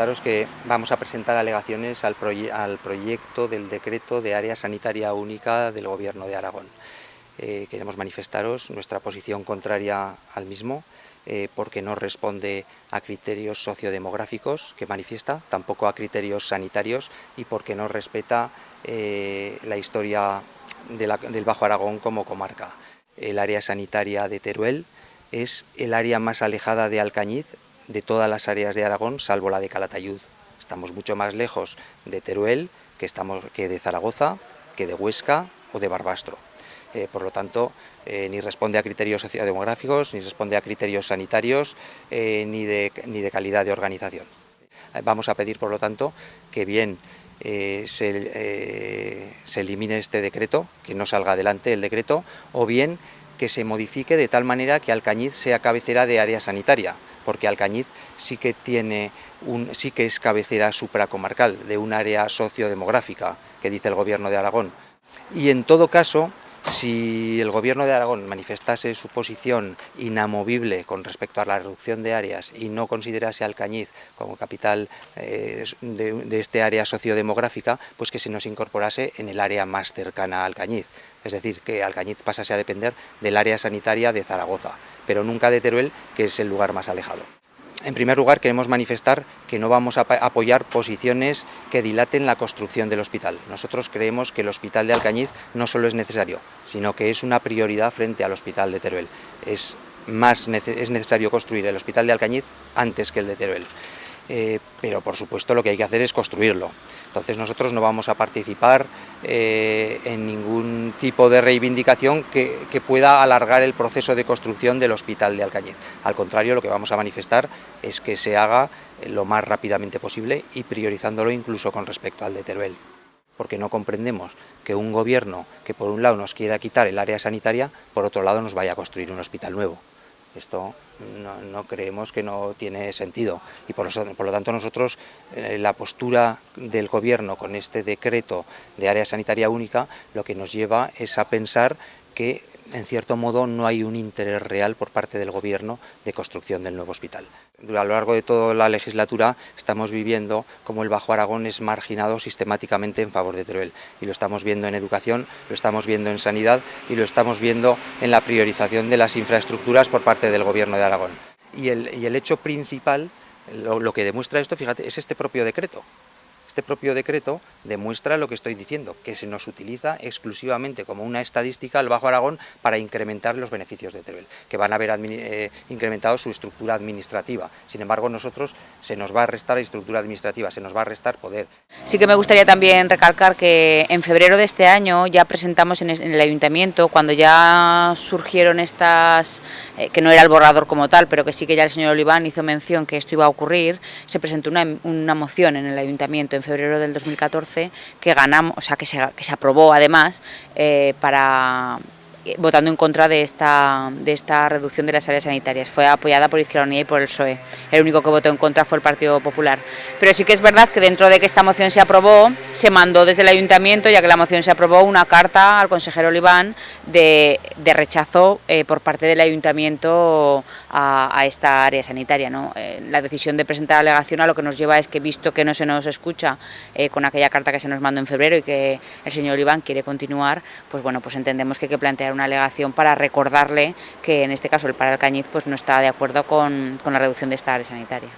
manifestaros que vamos a presentar alegaciones al proyecto del decreto de área sanitaria única del Gobierno de Aragón. Queremos manifestaros nuestra posición contraria al mismo, porque no responde a criterios sociodemográficos que manifiesta, tampoco a criterios sanitarios, y porque no respeta la historia del Bajo Aragón como comarca. El área sanitaria de Teruel es el área más alejada de Alcañiz de todas las áreas de Aragón, salvo la de Calatayud. Estamos mucho más lejos de Teruel que de Zaragoza, que de Huesca o de Barbastro. Por lo tanto, ni responde a criterios sociodemográficos, ni responde a criterios sanitarios, ni de calidad de organización. Vamos a pedir, por lo tanto, que bien se elimine este decreto, que no salga adelante el decreto, o bien que se modifique de tal manera que Alcañiz sea cabecera de área sanitaria, porque Alcañiz sí que es cabecera supracomarcal de un área sociodemográfica que dice el Gobierno de Aragón. Y en todo caso, si el Gobierno de Aragón manifestase su posición inamovible con respecto a la reducción de áreas y no considerase Alcañiz como capital de este área sociodemográfica, pues que se nos incorporase en el área más cercana a Alcañiz. Es decir, que Alcañiz pasase a depender del área sanitaria de Zaragoza, pero nunca de Teruel, que es el lugar más alejado. En primer lugar, queremos manifestar que no vamos a apoyar posiciones que dilaten la construcción del hospital. Nosotros creemos que el hospital de Alcañiz no solo es necesario, sino que es una prioridad frente al hospital de Teruel. Es necesario construir el hospital de Alcañiz antes que el de Teruel. Pero por supuesto lo que hay que hacer es construirlo. Entonces nosotros no vamos a participar en ningún tipo de reivindicación que pueda alargar el proceso de construcción del hospital de Alcañiz. Al contrario, lo que vamos a manifestar es que se haga lo más rápidamente posible y priorizándolo incluso con respecto al de Teruel. Porque no comprendemos que un gobierno que por un lado nos quiera quitar el área sanitaria, por otro lado nos vaya a construir un hospital nuevo. Esto no creemos que no tiene sentido y por lo tanto nosotros la postura del Gobierno con este decreto de área sanitaria única lo que nos lleva es a pensar que en cierto modo no hay un interés real por parte del Gobierno de construcción del nuevo hospital. A lo largo de toda la legislatura estamos viviendo cómo el Bajo Aragón es marginado sistemáticamente en favor de Teruel y lo estamos viendo en educación, lo estamos viendo en sanidad y lo estamos viendo en la priorización de las infraestructuras por parte del Gobierno de Aragón. Y el hecho principal, lo que demuestra esto, fíjate, es este propio decreto. Este propio decreto demuestra lo que estoy diciendo, que se nos utiliza exclusivamente como una estadística al Bajo Aragón para incrementar los beneficios de Teruel, que van a haber incrementado su estructura administrativa. Sin embargo, nosotros se nos va a restar estructura administrativa, se nos va a restar poder. Sí que me gustaría también recalcar que en febrero de este año ya presentamos en el Ayuntamiento, cuando ya surgieron estas, que no era el borrador como tal, pero que sí que ya el señor Oliván hizo mención que esto iba a ocurrir, se presentó una moción en el Ayuntamiento en febrero del 2014 que ganamos, o sea, que se aprobó además votando en contra de esta reducción de las áreas sanitarias. Fue apoyada por Izquierda Unida y por el PSOE. El único que votó en contra fue el Partido Popular. Pero sí que es verdad que dentro de que esta moción se aprobó, se mandó desde el Ayuntamiento, ya que la moción se aprobó, una carta al consejero Oliván de rechazo por parte del Ayuntamiento a esta área sanitaria, ¿no? La decisión de presentar alegación a lo que nos lleva es que, visto que no se nos escucha con aquella carta que se nos mandó en febrero y que el señor Oliván quiere continuar, pues bueno, pues entendemos que hay que plantear una alegación para recordarle que en este caso el Para Alcañiz pues no está de acuerdo con la reducción de esta área sanitaria.